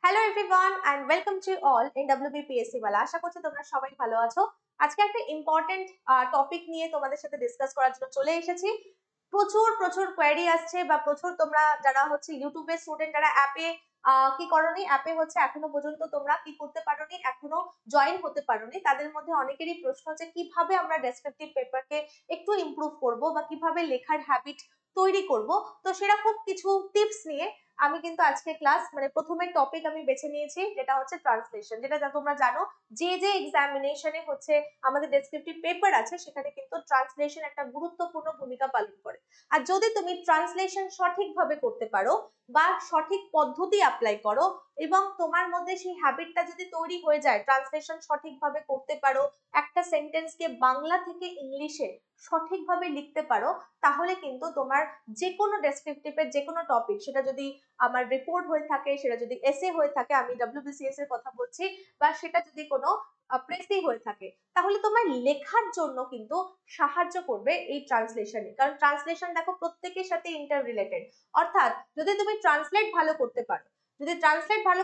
Hello everyone and welcome to all in WBPSC ওয়ালা। আশা করছি তোমরা সবাই ভালো আছো। আজকে একটা ইম্পর্টেন্ট টপিক নিয়ে তোমাদের সাথে ডিসকাস করার জন্য চলে এসেছি। প্রচুর প্রচুর কোয়েরি আসছে বা প্রচুর তোমরা যারা হচ্ছে ইউটিউবের স্টুডেন্ট, যারা অ্যাপে কি করোনি, অ্যাপে হচ্ছে এখনো পর্যন্ত তোমরা কি করতে পারোনি, এখনো জয়েন হতে পারোনি, তাদের মধ্যে অনেকেরই প্রশ্ন হচ্ছে কিভাবে আমরা ডেসক্রিপটিভ পেপারকে একটু ইমপ্রুভ করব বা কিভাবে লেখার হ্যাবিট তৈরি করব। তো সেরকম কিছু টিপস নিয়ে আমি কিন্তু আজকে ক্লাস প্রথমে টপিক আমি বেছে নিয়েছি, যেটা হচ্ছে ট্রান্সলেশন। যেটা তোমরা জানো যে এক্সামিনেশনে হচ্ছে আমাদের ডেসক্রিপটিভ পেপার আছে, সেখানে কিন্তু ট্রান্সলেশন একটা গুরুত্বপূর্ণ ভূমিকা পালন করে। আর যদি তুমি ট্রান্সলেশন সঠিকভাবে করতে পারো বা সঠিক পদ্ধতি অ্যাপ্লাই করো এবং তোমার মধ্যে সেই হ্যাবিটটা যদি তৈরি হয়ে যায়, ট্রান্সলেশন সঠিকভাবে করতে পারো, একটা সেন্টেন্সকে বাংলা থেকে ইংলিশে সঠিকভাবে লিখতে পারো, তাহলে কিন্তু তোমার যে কোনো ডেসক্রিপটিভের যে কোনো টপিক, সেটা যদি আমার রিপোর্ট হয়ে থাকে, সেটা যদি এসে হয়ে থাকে, আমি ডব্লিউবিসিএস এর কথা বলছি, বা সেটা যদি কোনো প্রেসি হয়ে থাকে, তাহলে তোমার লেখার জন্য কিন্তু সাহায্য করবে এই ট্রান্সলেশনে। কারণ ট্রান্সলেশন দেখো প্রত্যেকের সাথে ইন্টার রিলেটেড। অর্থাৎ যদি তুমি ট্রান্সলেট ভালো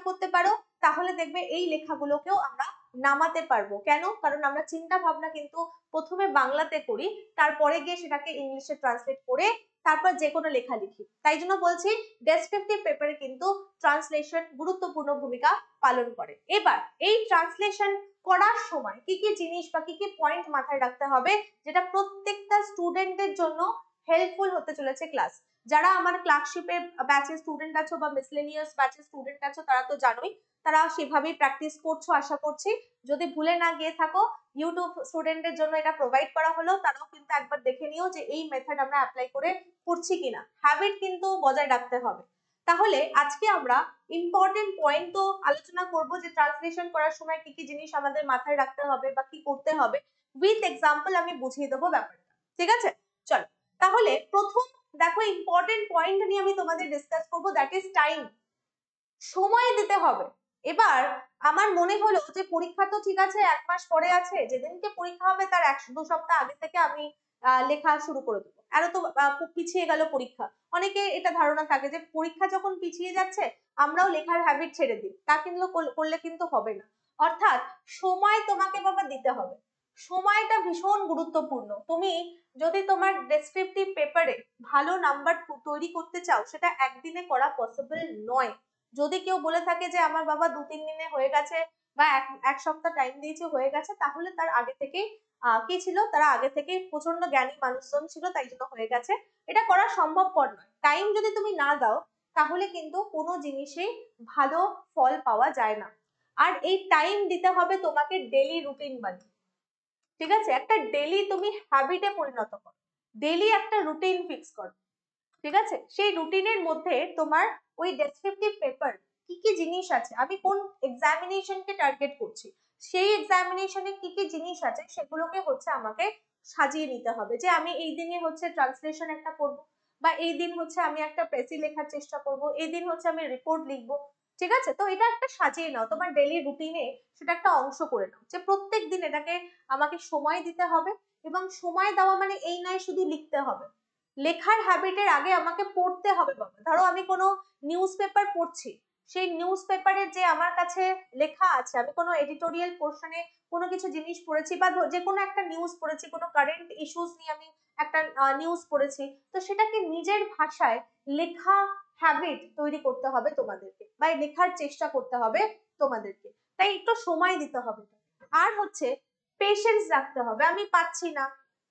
করতে পারো, তাহলে দেখবে এই লেখাগুলোকেও আমরা নামাতে পারবো। কেন? কারণ আমরা চিন্তা ভাবনা কিন্তু প্রথমে বাংলাতে করি, তারপরে গিয়ে সেটাকে ইংলিশে ট্রান্সলেট করে তারপর যে কোনো লেখা লিখি। তাই জন্য বলছি ডেসক্রিপটিভ পেপারে কিন্তু ট্রান্সলেশন গুরুত্বপূর্ণ ভূমিকা পালন করে। এবার এই ট্রান্সলেশন করার সময় কি কি জিনিস বা কি কি পয়েন্ট মাথায় রাখতে হবে, যেটা প্রত্যেকটা স্টুডেন্টের জন্য হেল্পফুল হতে চলেছে ক্লাস। যারা আমার ক্লার্কশিপের ব্যাচের স্টুডেন্ট আছো বা মিসলেনিয়াস ব্যাচের স্টুডেন্ট আছো, তারা তো জানোই, তারা সেভাবেই প্র্যাকটিস করছো আশা করছি। যদি ভুলে না গিয়ে থাকো, ইউটিউব স্টুডেন্টের জন্য এটা প্রোভাইড করা হলো, তারাও কিন্তু একবার দেখে নিও যে এই মেথড আমরা অ্যাপ্লাই করে করছি কিনা। হ্যাবিট কিন্তু বজায় রাখতে হবে। তাহলে আজকে আমরা ইম্পর্টেন্ট পয়েন্ট তো আলোচনা করব, যে ট্রান্সলেশন করার সময় কি কি জিনিস আমাদের মাথায় রাখতে হবে বা কি করতে হবে, উইথ এক্সাম্পল আমি বুঝিয়ে দেবো ব্যাপারটা। ঠিক আছে, চলো। তাহলে প্রথম দেখো ইম্পর্টেন্ট পয়েন্ট নিয়ে আমি তোমাদের ডিসকাস করবো, দ্যাট ইজ টাইম। সময় দিতে হবে। এবার আমার মনে হলো যে পরীক্ষা তো ঠিক আছে, 1 মাস পরে আছে, যেদিনকে পরীক্ষা হবে তার 1-2 সপ্তাহ আগে থেকে আমি লেখা শুরু করে দেবো। আরো তো পিছিয়ে গেল পরীক্ষা। অনেকে এটা ধারণা থাকে যে পরীক্ষা যখন পিছিয়ে যাচ্ছে আমরাও লেখার হ্যাবিট ছেড়ে দিই, তা কিন্তু করলে কিন্তু হবে না। অর্থাৎ সময় তোমাকে বাবা দিতে হবে। সময়টা ভীষণ গুরুত্বপূর্ণ। তুমি যদি তোমার ডেসক্রিপটিভ পেপারে ভালো নাম্বার তৈরি করতে চাও, সেটা একদিনে করা পসিবল নয়। যদি কেউ বলে থাকে যে আমার বাবা 2-3 দিনে হয়ে গেছে বা এক সপ্তাহ টাইম দিয়েছে হয়ে গেছে, তাহলে তার আগে থেকেই কি ছিল, তারা আগে থেকেই প্রচন্ড জ্ঞানী মানুষজন ছিল, তাই জন্য হয়ে গেছে। এটা করা সম্ভবপর নয়। টাইম যদি তুমি না দাও, তাহলে কিন্তু কোনো জিনিসেই ভালো ফল পাওয়া যায় না। আর এই টাইম দিতে হবে তোমাকে ডেলি রুটিন বানিয়ে। ঠিক আছে, একটা ডেলি তুমি হ্যাবিটে পরিণত করো, ডেলি একটা রুটিন ফিক্স করো। ঠিক আছে, সেই রুটিনের মধ্যে তোমার ওই ডেসক্রিপটিভ পেপার কি কি জিনিস আছে, আমি কোন এক্সামিনেশনকে টার্গেট করছি, সেই এক্সামিনেশনে কি কি জিনিস আছে সেগুলোকে হচ্ছে আমাকে সাজিয়ে নিতে হবে। যে আমি এই দিনে হচ্ছে ট্রান্সলেশন একটা করব, বা এই দিন হচ্ছে আমি একটা প্রেসি লেখার চেষ্টা করব, এই দিন হচ্ছে আমি রিপোর্ট লিখবো। ঠিক আছে, তো এটা একটা সাজিয়ে নাও তোমার ডেইলি রুটিনে, সেটা একটা অংশ করে নাও যে প্রত্যেক দিন এটাকে আমাকে সময় দিতে হবে। এবং সময় দেওয়া মানে এই নয় শুধু লিখতে হবে, লেখার হ্যাবিটের আগে আমাকে পড়তে হবে। বাবা, ধরো আমি কোনো নিউজ পেপার পড়ছি, সেই নিউজ পেপারের যে আমার কাছে লেখা আছে, আমি কোনো এডিটোরিয়াল পোর্শনে কোনো কিছু জিনিস পড়েছি, বা যে কোনো একটা নিউজ পড়েছি, কোনো কারেন্ট ইস্যুস নিয়ে আমি একটা নিউজ পড়েছি, তো সেটাকে নিজের ভাষায় লেখা হ্যাবিট তৈরি করতে হবে তোমাদেরকে, বা লেখার চেষ্টা করতে হবে তোমাদেরকে। তাই একটু সময় দিতে হবে। আর হচ্ছে পেশেন্স রাখতে হবে। আমি পাচ্ছি না,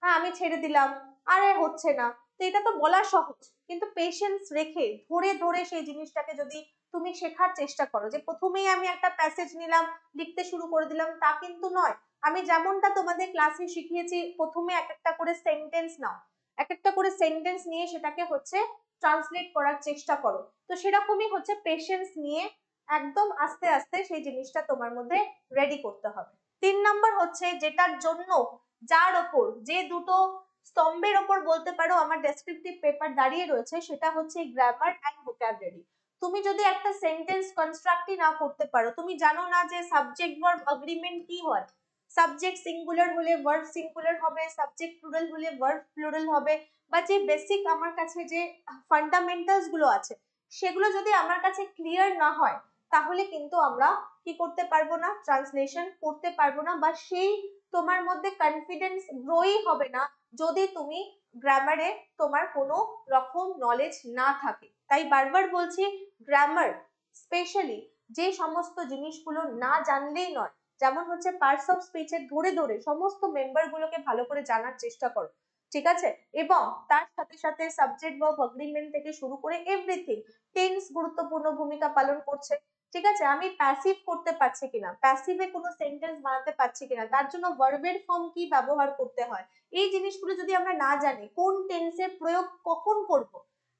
হ্যাঁ আমি ছেড়ে দিলাম, আরে হচ্ছে না, তো এটা তো বলা সহজ, কিন্তু পেশেন্স রেখে ধরে ধরে সেই জিনিসটাকে যদি তুমি শেখার চেষ্টা করো, যে প্রথমেই আমি একটা প্যাসেজ নিলাম লিখতে শুরু করে দিলাম, তা কিন্তু নয়। আমি যেমনটা তোমাদের ক্লাসে শিখিয়েছি, প্রথমে এক একটা করে সেন্টেন্স নাও, এক একটা করে সেন্টেন্স নিয়ে সেটাকে হচ্ছে ট্রান্সলেট করার চেষ্টা করো। তো সেরকমই হচ্ছে পেশেন্স নিয়ে একদম আস্তে আস্তে সেই জিনিসটা তোমার মধ্যে রেডি করতে হবে। 3 নম্বর হচ্ছে, যেটার জন্য যার ওপর যে দুটো স্তম্ভের ওপর বলতে পারো আমার ডেসক্রিপটিভ পেপার দাঁড়িয়ে রয়েছে, সেটা হচ্ছে গ্রামার অ্যান্ড ভোকাবুলারি। তুমি যদি একটা সেন্টেন্স কনস্ট্রাক্টই না করতে পারো, তুমি জানো না যে সাবজেক্ট ভার্ব এগ্রিমেন্ট কি হয়, সাবজেক্ট সিঙ্গুলার হলে ভার্ব সিঙ্গুলার হবে, সাবজেক্ট প্লুরাল হলে ভার্ব প্লুরাল হবে, বা যে বেসিক আমার কাছে যে ফান্ডামেন্টালস গুলো আছে সেগুলো যদি আমার কাছে ক্লিয়ার না হয় তাহলে কিন্তু আমরা কি করতে পারবো না, ট্রান্সলেশন করতে পারবো না, বা সেই তোমার মধ্যে কনফিডেন্স গ্রোই হবে না যদি তুমি গ্রামারে তোমার কোনো রকম নলেজ না থাকে। তাই বারবার বলছি, গ্রামার স্পেশালি যে সমস্ত জিনিসগুলো না জানলেই নয়, যেমন হচ্ছে পার্টস অফ স্পিচের ধরে ধরে সমস্ত মেম্বার গুলোকে ভালো করে জানার চেষ্টা করো, ঠিক আছে? এবং তার সাথে সাথে সাবজেক্ট ভার্ব এগ্রিমেন্ট থেকে শুরু করে এভরিথিং, টেন্স গুরুত্বপূর্ণ ভূমিকা পালন করছে, ঠিক আছে? আমি প্যাসিভ করতে পারছি কিনা, প্যাসিভে কোনো সেন্টেন্স বানাতে পারছি কিনা, তার জন্য ভার্বের ফর্ম কি ব্যবহার করতে হয়, এই জিনিসগুলো যদি আমরা না জানি, কোন টেন্সের প্রয়োগ কখন করব,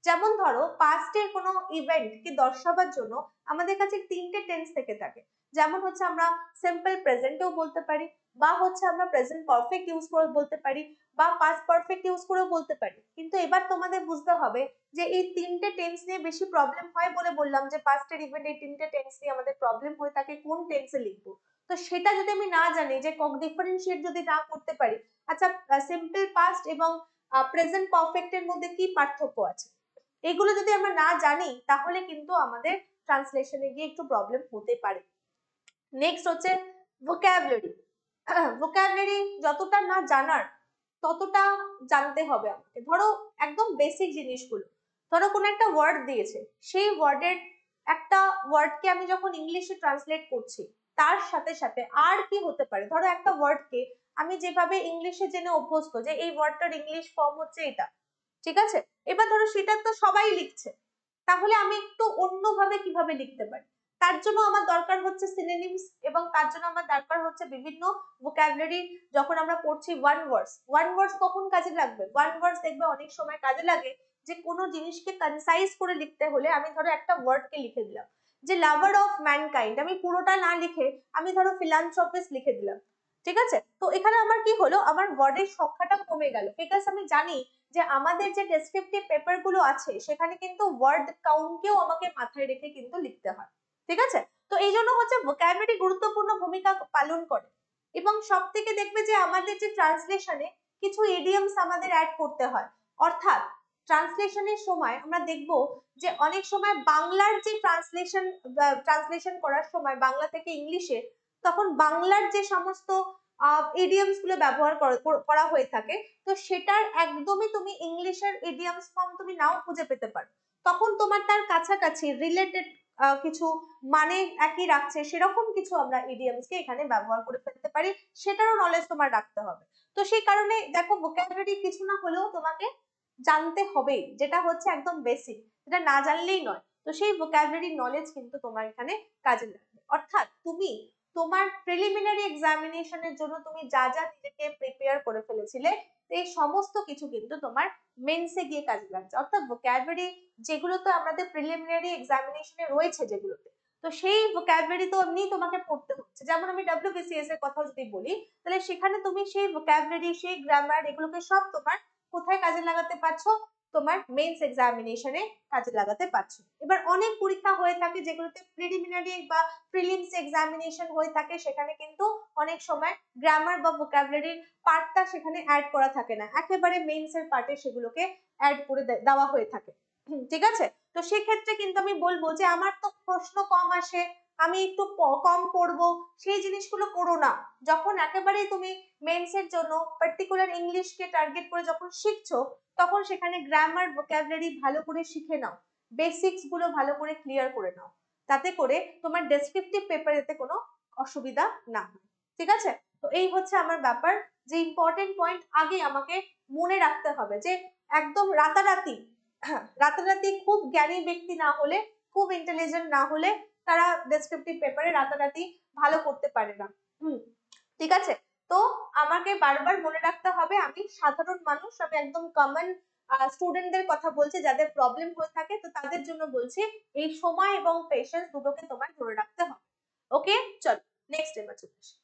যেমন ধরো পাস্টের কোনো ইভেন্ট কি দর্শাবার জন্য আমাদের কাছে তিনটে টেন্স থেকে থাকে, যেমন হচ্ছে আমরা সিম্পল প্রেজেন্টেও বলতে পারি, বা হচ্ছে আমরা প্রেজেন্ট পারফেক্ট ইউজ করে বলতে পারি, বা পাস্ট পারফেক্ট ইউজ করেও বলতে পারি। কিন্তু এবার তোমাদের বুঝতে হবে যে এই তিনটে টেন্স নিয়ে বেশি প্রবলেম হয় বলে বললাম যে পাস্টের ইভেন্ট এই তিনটে টেন্স নিয়ে আমাদের প্রবলেম হয়ে থাকে কোন টেন্সে লিখবো। তো সেটা যদি আমি না জানি, যে ডিফারেন্সিয়েট যদি না করতে পারি, আচ্ছা সিম্পল পাস্ট এবং প্রেজেন্ট পারফেক্ট এর মধ্যে কি পার্থক্য আছে, এগুলো যদি আমরা না জানি তাহলে কিন্তু আমাদের ট্রান্সলেশনে গিয়ে একটু প্রবলেম হতে পারে। নেক্সট হচ্ছে ভোকাবুলারি। ভোকাবুলারি যতটা না জানার ততটা জানতে হবে আমাকে। ধরো একদম বেসিক জিনিসগুলো, ধরো কোনো একটা ওয়ার্ড দিয়েছে, সেই ওয়ার্ডের একটা ওয়ার্ডকে আমি যখন ইংলিশে ট্রান্সলেট করছি, তার সাথে সাথে আর কি হতে পারে, ধরো একটা ওয়ার্ডকে আমি যেভাবে ইংলিশে জেনে অভ্যস্ত যে এই ওয়ার্ডটার ইংলিশ ফর্ম হচ্ছে এটা, ঠিক আছে? এবার ধরো সেটা তো সবাই লিখছে, তাহলে আমি একটু অন্যভাবে কিভাবে লিখতে পারি, তার জন্য আমার দরকার হচ্ছে সিনোনিমস, এবং তার জন্য আমার দরকার হচ্ছে বিভিন্ন ভোকাবুলারি। যখন আমরা পড়ছি ওয়ান ওয়ার্ডস কখন কাজে লাগবে, ওয়ান ওয়ার্ডস দেখবে অনেক সময় কাজে লাগে যে কোনো জিনিসকে কনসাইজ করে লিখতে হলে, আমি ধরো একটা ওয়ার্ডকে লিখে দিলাম যে লাভার অফ ম্যানকাইন্ড, আমি পুরোটা না লিখে আমি ধরো ফিলান্থ্রপিস্ট লিখে দিলাম, ঠিক আছে? তো এখানে আমার কি হলো, আমার ওয়ার্ডের সংখ্যাটা কমে গেল, বিকজ আমি জানি যে আমাদের যে ডেসক্রিপটিভ পেপার গুলো আছে সেখানে কিন্তু ওয়ার্ড কাউন্টকেও আমাকে মাথায় রেখে কিন্তু লিখতে হয়, ঠিক আছে? তো এই জন্য হচ্ছে ভোকাবুলারি গুরুত্বপূর্ণ ভূমিকা পালন করে। এবং সব থেকে দেখবে যে আমাদের যে ট্রান্সলেশনে কিছু ইডিয়মস আমাদের অ্যাড করতে হয়, অর্থাৎ ট্রান্সলেশনের সময় আমরা দেখব যে অনেক সময় বাংলার যে ট্রান্সলেশন করার সময় বাংলা থেকে ইংলিশে, তখন বাংলার যে সমস্ত ইডিয়মস গুলো ব্যবহার করা হয়ে থাকে, তো সেটার একদমই তুমি ইংলিশের ইডিয়মস ফর্ম তুমি নাও খুঁজে পেতে পারো, তখন তোমার তার কাছাকাছি রিলেটেড কিছু মানে একই রাখছে সেরকম কিছু আমরা ইডিয়মস কে এখানে ব্যবহার করে ফেলতে পারি, সেটারও নলেজ তোমার রাখতে হবে। তো সেই কারণে দেখো ভোকাবুলারি কিছু না হলেও তোমাকে জানতে হবে, যেটা হচ্ছে একদম বেসিক, যেটা না জানলেই নয়। তো সেই ভোকাবুলারি নলেজ কিন্তু তোমার এখানে কাজে লাগবে, অর্থাৎ তুমি তোমার প্রিলিমিনারি এক্সামিনেশনের জন্য তুমি যা যা নিজেকে প্রিপেয়ার করে ফেলেছিলে, এই সমস্ত কিছু কিন্তু তোমার মেন্সে গিয়ে কাজে লাগছে, অর্থাৎ ভোকাবুলারি যেগুলো তো আমাদের প্রিলিমিনারি এক্সামিনেশনে রয়েছে যেগুলোতে, তো সেই ভোকাবুলারি তো এমনি তোমাকে পড়তে হচ্ছে। যেমন আমি WBCS এর কথা যদি বলি, তাহলে সেখানে তুমি সেই ভোকাবুলারি, সেই গ্রামার, এগুলোকে সব তোমার কোথায় কাজে লাগাতে পারছো, তোমার মেন্স এক্সামিনেশনে কাজে লাগাতে পারছো। এবার অনেক পরীক্ষা হয়ে থাকে যেগুলোতে প্রিলিমিনারি বা প্রিলিমস এক্সামিনেশন হয়ে থাকে, সেখানে কিন্তু অনেক সময় গ্রামার বা ভোকাবুলারির পার্টটা সেখানে অ্যাড করা থাকে না, একেবারে মেন্স এর পার্টে সেগুলোকে অ্যাড করে দেওয়া হয়ে থাকে, ঠিক আছে? তো সেক্ষেত্রে কিন্তু আমি বলবো যে আমার তো প্রশ্ন কম আসে, আমি একটু কম পড়বো, সেই জিনিসগুলো করো না। যখন একেবারেই তুমি মেন্স এর জন্য পার্টিকুলার ইংলিশকে টার্গেট করে যখন শিখছো, তখন সেখানে গ্রামার ভোকাবুলারি ভালো করে শিখে নাও, বেসিক্স গুলো ভালো করে ক্লিয়ার করে নাও, তাতে করে তোমার ডেসক্রিপটিভ পেপারেতে কোনো অসুবিধা না হয়, ঠিক আছে? তো এই হচ্ছে আমার ব্যাপার, যে ইম্পর্টেন্ট পয়েন্ট আগে আমাকে মনে রাখতে হবে, যে একদম রাতারাতি রাতারাতি খুব জ্ঞানী ব্যক্তি না হলে, খুব ইন্টেলিজেন্ট না হলে তারা ডেসক্রিপটিভ পেপারে রাতারাতি ভালো করতে পারে না। ঠিক আছে? তো আমাকে বারবার মনে রাখতে হবে আমি সাধারণ মানুষ, আমি একদম কমন স্টুডেন্টদের কথা বলছি, যাদের প্রবলেম হয়ে থাকে, তো তাদের জন্য বলছি এই সময় এবং পেশেন্স দুটোকে তোমার ধরে রাখতে হবে। ওকে, চলো নেক্সট এবার চলে আসি।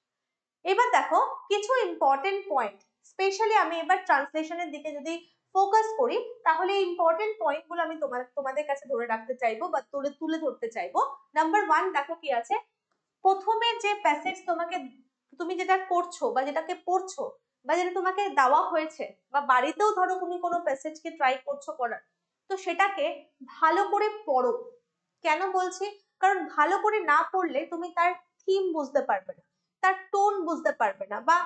এবার দেখো কিছু ইম্পর্টেন্ট পয়েন্ট, স্পেশালি আমি এবার ট্রান্সলেশনের দিকে যদি ফোকাস করি, তাহলে এই ইম্পর্টেন্ট পয়েন্ট গুলো আমি তোমাদের কাছে ধরে রাখতে চাইবো বা তুলে তুলে ধরতে চাইবো। নাম্বার 1 দেখো কি আছে, প্রথমে যে প্যাসেজ তোমাকে, তুমি যেটা করছো বা যেটাকে পড়ছো বা যেটা তোমাকে দেওয়া হয়েছে, বা বাড়িতেও ধরো তুমি কোনো প্যাসেজকে ট্রাই করছো করার, তো সেটাকে ভালো করে পড়ো। কেন বলছি? কারণ ভালো করে না পড়লে তুমি তার থিম বুঝতে পারবে না, তার টোন বুঝতে পারবে না, বা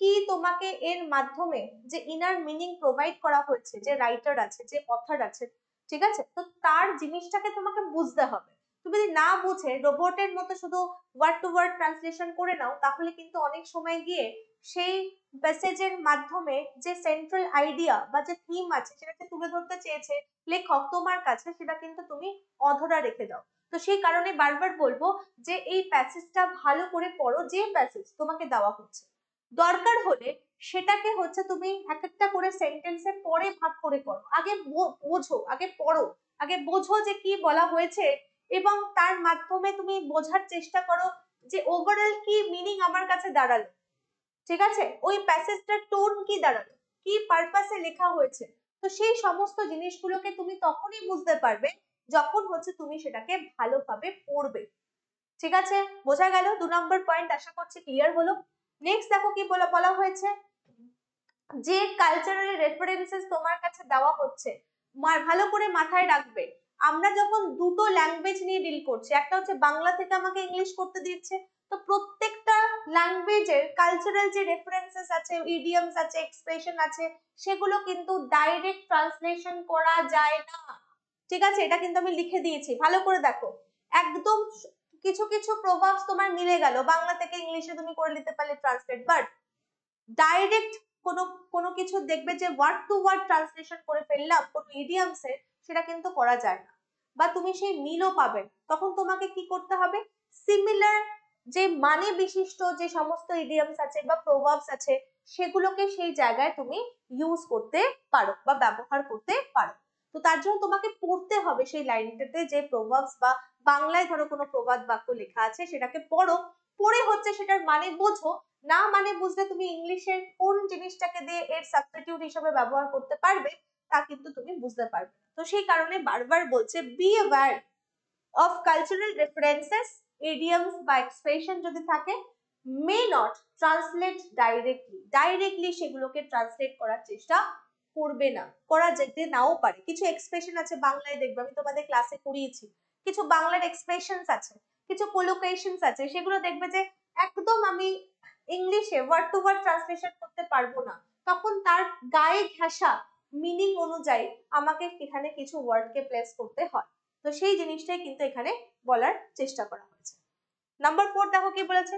কি তোমাকে এর মাধ্যমে যে ইনার মিনিং প্রোভাইড করা হয়েছে, যে রাইটার আছে, যে অথর আছে, ঠিক আছে, তো তার জিনিসটাকে তোমাকে বুঝতে হবে। তুমি যদি না বুঝে রোবটের মতো শুধু ওয়ার্ড টু ওয়ার্ড ট্রান্সলেশন করে নাও, তাহলে কিন্তু অনেক সময় গিয়ে সেই প্যাসেজের মাধ্যমে যে সেন্ট্রাল আইডিয়া বা যে থিম আছে সেটাকে তুলে ধরতে চেয়েছে লেখক তোমার কাছে, সেটা কিন্তু তুমি অধরা রেখে দাও। তো সেই কারণে বারবার বলবো যে এই প্যাসেজটা ভালো করে পড়ো, যে প্যাসেজ তোমাকে দেওয়া হচ্ছে। দরকার হলে সেটাকে হচ্ছে তুমি এক একটা করে সেন্টেন্সে পরে ভাগ করে পড়ো, আগে বোঝো, আগে পড়ো, আগে বোঝো যে কি বলা হয়েছে, এবং তার মাধ্যমে তুমি বোঝার চেষ্টা করো যে ওভারঅল কি মিনিং আমার কাছে দাঁড়ালো, ঠিক আছে, ওই প্যাসেজটার টোন কি দাঁড়ালো, কি পারপাসে লেখা হয়েছে। তো সেই সমস্ত জিনিসগুলোকে তুমি তখনই বুঝতে পারবে যখন হচ্ছে তুমি সেটাকে ভালোভাবে পড়বে। ঠিক আছে, বোঝা গেল? 2 নম্বর পয়েন্ট আশা করছি ক্লিয়ার হলো। নেক্সট দেখো কি বলা বলা হয়েছে, যে কালচারাল রেফারেন্সেস তোমার কাছে দেওয়া হচ্ছে, ভালো করে মাথায় রাখবে, আমরা যখন দুটো ল্যাঙ্গুয়েজ নিয়ে ডিল করছি, একটা হচ্ছে বাংলা থেকে আমাকে ইংলিশ করতে দিচ্ছে, তো প্রত্যেকটা ল্যাঙ্গুয়েজের কালচারাল যে রেফারেন্সেস আছে, ইডিয়মস আছে, এক্সপ্রেশন আছে, সেগুলো কিন্তু ডাইরেক্ট ট্রান্সলেশন করা যায় না। ঠিক আছে, এটা কিন্তু আমি লিখে দিয়েছি, ভালো করে দেখো। একদম কিছু কিছু প্রভাবস তোমার মিলে গেল, বাংলা থেকে ইংলিশে তুমি করে নিতে পারলে ট্রান্সলেট, বাট ডাইরেক্ট কোনো কোনো কিছু দেখবে যে ওয়ার্ড টু ওয়ার্ড ট্রান্সলেশন করে ফেললাম কোনো ইডিয়ামসে, সেটা কিন্তু করা যায় না, বা তুমি সেই মিলও পাবে। তখন তোমাকে কি করতে হবে, সিমিলার যে মানে বিশিষ্ট যে সমস্ত ইডিয়ামস আছে বা প্রভাবস আছে, সেগুলোকে সেই জায়গায় তুমি ইউজ করতে পারো বা ব্যবহার করতে পারো। তো তার জন্য তোমাকে পড়তে হবে সেই লাইনটাতে যে প্রভাবস, বা বাংলায় ধরো কোনো প্রবাদ বাক্য লেখা আছে সেটাকে পড়ো, পড়ে হচ্ছে সেটার মানে বোঝো। না মানে বুঝলে তুমি ইংলিশের কোন জিনিসটাকে দিয়ে এর সাবস্টিটিউট হিসেবে ব্যবহার করতে পারবে তা কিন্তু তুমি বুঝতে পারবে। তো সেই কারণে বারবার বলছে be aware of cultural references, idioms বা এক্সপ্রেশন যদি থাকে, মে নট ট্রান্সলেট ডাইরেক্টলি সেগুলোকে ট্রান্সলেট করার চেষ্টা করবে না, করা যেতে নাও পারে। কিছু এক্সপ্রেশন আছে বাংলায়, দেখবে আমি তোমাদের ক্লাসে করিয়েছি, কিছু বাংলার এক্সপ্রেশনস আছে, কিছু কোলোকেশনস আছে, সেগুলো দেখবে যে একদম আমি ইংলিশে ওয়ার্ড টু ওয়ার্ড ট্রান্সলেশন করতে পারবো না, তখন তার গায়ে ঘেঁষা মিনিং অনুযায়ী আমাকে এখানে কিছু ওয়ার্ডকে প্লেস করতে হয়। তো সেই জিনিসটাই কিন্তু এখানে বলার চেষ্টা করা হয়েছে। নাম্বার 4 দেখো কি বলেছে,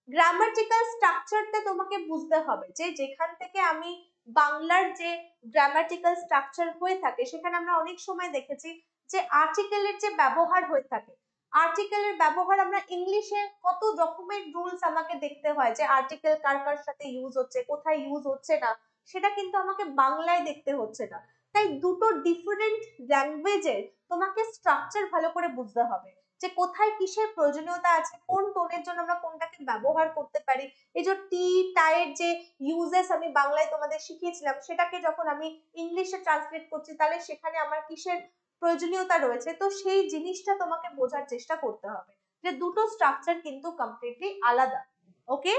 গ্রামাটিক্যাল স্ট্রাকচারটা তোমাকে বুঝতে হবে, যে যেখান থেকে আমি বাংলার যে গ্রামাটিক্যাল স্ট্রাকচার হয়ে থাকে, সেখানে আমরা অনেক সময় দেখেছি যে আর্টিকেলের যে ব্যবহার হয়ে থাকে, আর্টিকেলের ব্যবহার আমরা ইংলিশে কত রকমের রুলস আমাকে দেখতে হয়, যে আর্টিকেল কার কার সাথে ইউজ হচ্ছে, কোথায় ইউজ হচ্ছে না, সেটা কিন্তু আমাকে বাংলায় দেখতে হচ্ছে না। তাই দুটো ডিফারেন্ট ল্যাঙ্গুয়েজের তোমাকে স্ট্রাকচার ভালো করে বুঝতে হবে, যে কোথায় কিসের প্রয়োজনীয়তা আছে, কোন টোনের জন্য আমরা কোনটাকে ব্যবহার করতে পারি। এই যে টি টাইয়ের যে ইউজেস আমি বাংলায় তোমাদের শিখিয়েছিলাম, সেটাকে যখন আমি ইংলিশে ট্রান্সলেট করছি, তাহলে সেখানে আমার কিসের প্রয়োজনীয়তা রয়েছে, তো সেই জিনিসটা তোমাকে বোঝার চেষ্টা করতে হবে, যে দুটো স্ট্রাকচার কিন্তু কমপ্লিটলি আলাদা। ওকে,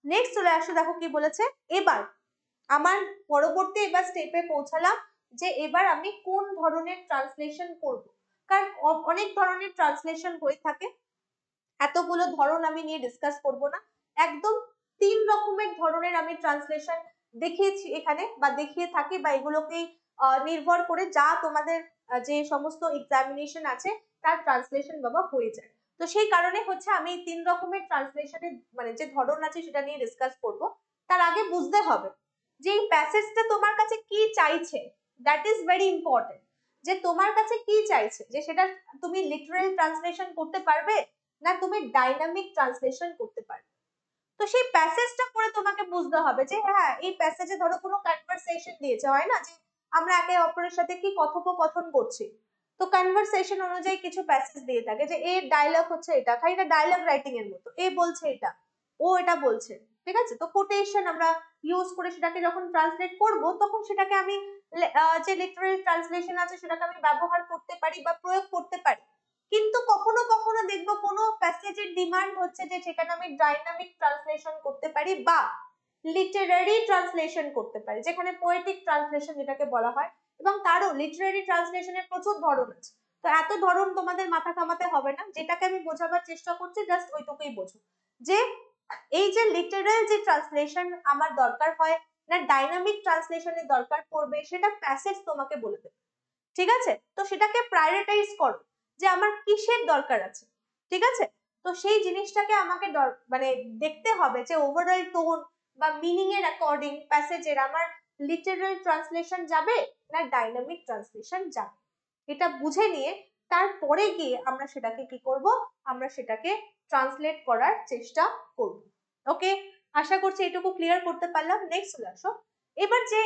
নেক্সট চলে আসো, দেখো কি বলেছে, এবার আমার পরবর্তী এবার স্টেপে পৌঁছালাম, যে এবার আমি কোন ধরনের ট্রান্সলেশন করব। কারণ অনেক ধরনের ট্রান্সলেশন হয়ে থাকে, এতগুলো ধরন আমি নিয়ে ডিসকাস করব না, একদম 3 রকমের ধরনের আমি ট্রান্সলেশন দেখিয়েছি এখানে, বা দেখিয়ে থাকি, বা এগুলোকেই নির্ভর করে যা তোমাদের যে সমস্ত এক্সামিনেশন আছে তার ট্রান্সলেশন বাবা হয়ে যায়। তো সেই কারণে হচ্ছে আমি 3 রকমের ট্রান্সলেশনের মানে যে ধরন আছে সেটা নিয়ে ডিসকাস করব। তার আগে বুঝতে হবে যে এই প্যাসেজটা তোমার কাছে কি চাইছে, দ্যাট ইজ ভেরি ইম্পর্টেন্ট, যে তোমার কাছে কি চাইছে, যে সেটা তুমি লিটারাল ট্রান্সলেশন করতে পারবে না তুমি ডাইনামিক ট্রান্সলেশন করতে পারবে। তো সেই প্যাসেজটা পড়ে তোমাকে বুঝতে হবে যে হ্যাঁ, এই প্যাসেজে ধরো কোনো কনভারসেশন দিয়েছে, হয় না যে আমরা একে অপরের সাথে কি কথোপকথন করছি, তো কনভারসেশন অনুযায়ী কিছু প্যাসেজ দিয়ে থাকে, যে এর ডায়লগ হচ্ছে এটা, খানিকটা ডায়লগ রাইটিং এর মতো, এ বলছে এটা, ও এটা বলছে, ঠিক আছে, তো কোটেশন আমরা ইউজ করে সেটাকে যখন ট্রান্সলেট করব, তখন সেটাকে আমি যে লিটারাল ট্রান্সলেশন আছে সেটাকে আমি ব্যবহার করতে পারি বা প্রয়োগ করতে পারি। কিন্তু কখনো কখনো দেখবো কোনো প্যাসেজের ডিমান্ড হচ্ছে যে সেখানে আমি ডাইনামিক ট্রান্সলেশন করতে পারি বা লিটারারি ট্রান্সলেশন করতে পারি, যেখানে পোয়েটিক ট্রান্সলেশন যেটাকে বলা হয়, এবং তারও লিটারারি ট্রান্সলেশনের প্রচুর ধরন আছে। তো এত ধরন তোমাদের মাথা কামাতে হবে না, যেটাকে আমি বোঝাবার চেষ্টা করছি জাস্ট ওইটুকুই বোঝো যে এই যে লিটারাল যে ট্রান্সলেশন আমার দরকার হয় না ডাইনামিক ট্রান্সলেশনের দরকার পড়বে, সেটা প্যাসেজ তোমাকে বলে দেবে। ঠিক আছে, তো সেটাকে প্রায়োরিটাইজ করো যে আমার কিসের দরকার আছে। ঠিক আছে, তো সেই জিনিসটাকে আমাকে মানে দেখতে হবে যে ওভারঅল টোন বা মিনিং এর অ্যাকর্ডিং প্যাসেজের আমার লিটারাল ট্রান্সলেশন যাবে না ডাইনামিক ট্রান্সলেশন যাবে, এটা বুঝে নিয়ে তারপরে গিয়ে আমরা সেটাকে কি করব, আমরা সেটাকে ট্রান্সলেট করার চেষ্টা করব। ওকে, আশা করছি এটুকু ক্লিয়ার করতে পারলাম। নেক্সট চলে আসো। এবার যে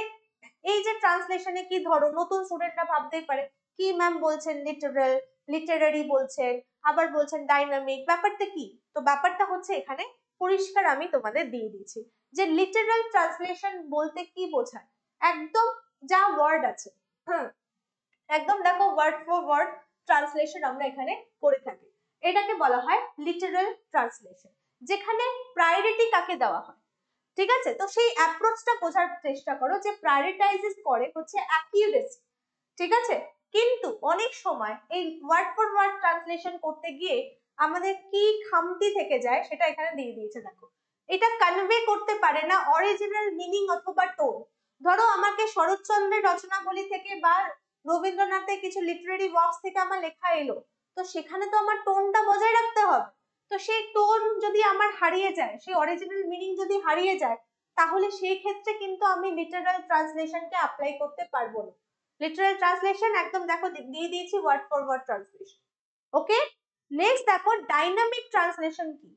এই যে ট্রান্সলেশনে কি ধরো, নতুন স্টুডেন্টরা ভাবতেই পারে কি ম্যাম বলছেন লিটারাল, লিটারারি বলছেন, আবার বলছেন ডাইনামিক, ব্যাপারটা কি? তো ব্যাপারটা হচ্ছে এখানে পরিষ্কার আমি তোমাদের দিয়ে দিয়েছি যে লিটারাল ট্রান্সলেশন বলতে কি বোঝায়। একদম যা ওয়ার্ড আছে, হ্যাঁ একদম দেখো ওয়ার্ড ফর ওয়ার্ড ট্রান্সলেশন আমরা এখানে করে থাকি, এটাকে বলা হয় লিটারাল ট্রান্সলেশন, যেখানে প্রায়োরিটি কাকে দেওয়া হয়। ঠিক আছে, তো সেই অ্যাপ্রোচটা বোঝার চেষ্টা করো যে প্রায়োরিটাইজেস করে হচ্ছে অ্যাকিউরেসি। ঠিক আছে, কিন্তু অনেক সময় এই ওয়ার্ড ফর ওয়ার্ড ট্রান্সলেশন করতে গিয়ে আমাদের কি খামতি থেকে যায় সেটা এখানে দিয়ে দিয়েছে দেখো। এটা কনভে করতে পারে না অরিজিনাল মিনিং অথবা টোন। ধরো আমাকে শরৎচন্দ্রের রচনাবলী থেকে বা রবীন্দ্রনাথের কিছু লিটারেরি ওয়ার্কস থেকে আমার লেখা এলো, তো সেখানে তো আমার টোনটা বজায় রাখতে হবে। তো সেই টোন যদি আমার হারিয়ে যায়, সেই অরিজিনাল মিনিং যদি হারিয়ে যায়, তাহলে সেই ক্ষেত্রে কিন্তু আমি লিটারাল ট্রান্সলেশনকে অ্যাপ্লাই করতে পারবো না। লিটারাল ট্রান্সলেশন একদম দেখো দিয়ে দিয়েছি word for word translation. Okay, next দেখো ডাইনামিক ট্রান্সলেশন কি।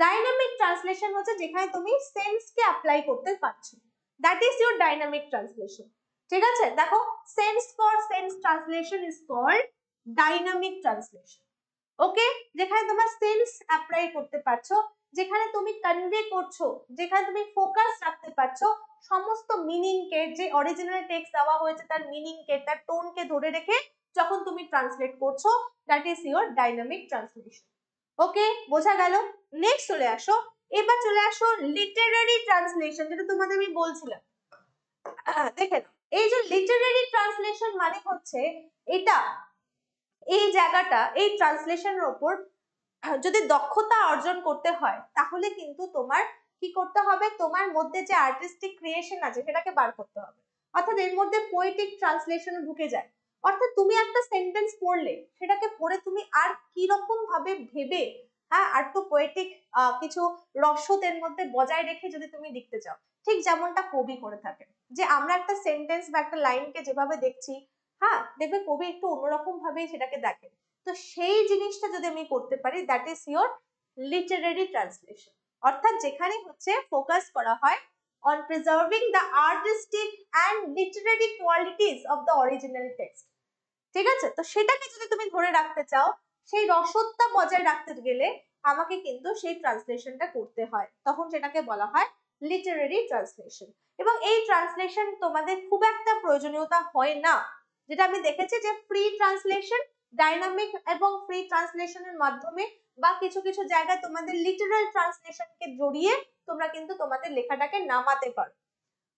ডাইনামিক ট্রান্সলেশন হচ্ছে যেখানে তুমি সেন্সকে অ্যাপ্লাই করতে পারছো, that is your dynamic translation. ঠিক আছে, দেখো sense for sense translation is called dynamic translation. Okay, যেখানে তোমার সেন্স অ্যাপ্লাই করতে পারছো, যেখানে তুমি কনভে করছো, যেখানে তুমি ফোকাস রাখতে পারছো সমস্ত মিনিং কে, যে অরিজিনাল টেক্সট দেওয়া হয়েছে তার মিনিং কে, তার টোন কে ধরে রেখে যখন তুমি ট্রান্সলেট করছো, that is your dynamic translation. Okay, বোঝা গেল। নেক্সট চলে আসো, এবার চলে আসো লিটারারি ট্রান্সলেশন, যেটা তোমাদের আমি বলছিলাম। দেখেন, এই যে লিটারারি ট্রান্সলেশন মানে হচ্ছে এটা, এই জায়গাটা এই ট্রান্সলেশনের ওপর যদি দক্ষতা অর্জন করতে হয় তাহলে কিন্তু তোমার কি করতে হবে, তোমার মধ্যে যে আর্টিস্টিক ক্রিয়েশন আছে সেটাকে বার করতে হবে। অর্থাৎ এর মধ্যে পোয়েটিক ট্রান্সলেশন ঢুকে যায়। অর্থাৎ তুমি একটা সেন্টেন্স পড়লে সেটাকে পড়ে তুমি আর কি রকম ভাবে ভেবে, হ্যাঁ আর তো পোয়েটিক কিছু রসদ এর মধ্যে বজায় রেখে যদি তুমি লিখতে চাও, ঠিক যেমনটা কবি করে থাকে, যে আমরা একটা সেন্টেন্স বা একটা লাইনকে যেভাবে দেখছি, হ্যাঁ দেখবে কবি একটু অন্যরকম ভাবেই সেটাকে দেখে। তো সেই জিনিসটা যদি আমি করতে পারি, that is your Literary translation. অর্থাৎ যেখানে হচ্ছে ফোকাস করা হয় on preserving the artistic and literary qualities of the original text। ঠিক আছে, তো সেটাকে যদি তুমি ধরে রাখতে চাও, সেই রসদটা বজায় রাখতে গেলে আমাকে কিন্তু সেই ট্রান্সলেশনটা করতে হয়, তখন সেটাকে বলা হয় লিটারারি ট্রান্সলেশন। এবং এই ট্রান্সলেশন তোমাদের খুব একটা প্রয়োজনীয়তা হয় না, যেটা আমি দেখেছি যে ফ্রি ট্রান্সলেশন, ডাইনামিক এবং ফ্রি ট্রান্সলেশনের মাধ্যমে বা কিছু কিছু জায়গায় তোমাদের লিটারাল ট্রান্সলেশনকে জড়িয়ে তোমরা কিন্তু তোমাদের লেখাটাকে নামাতে পারো।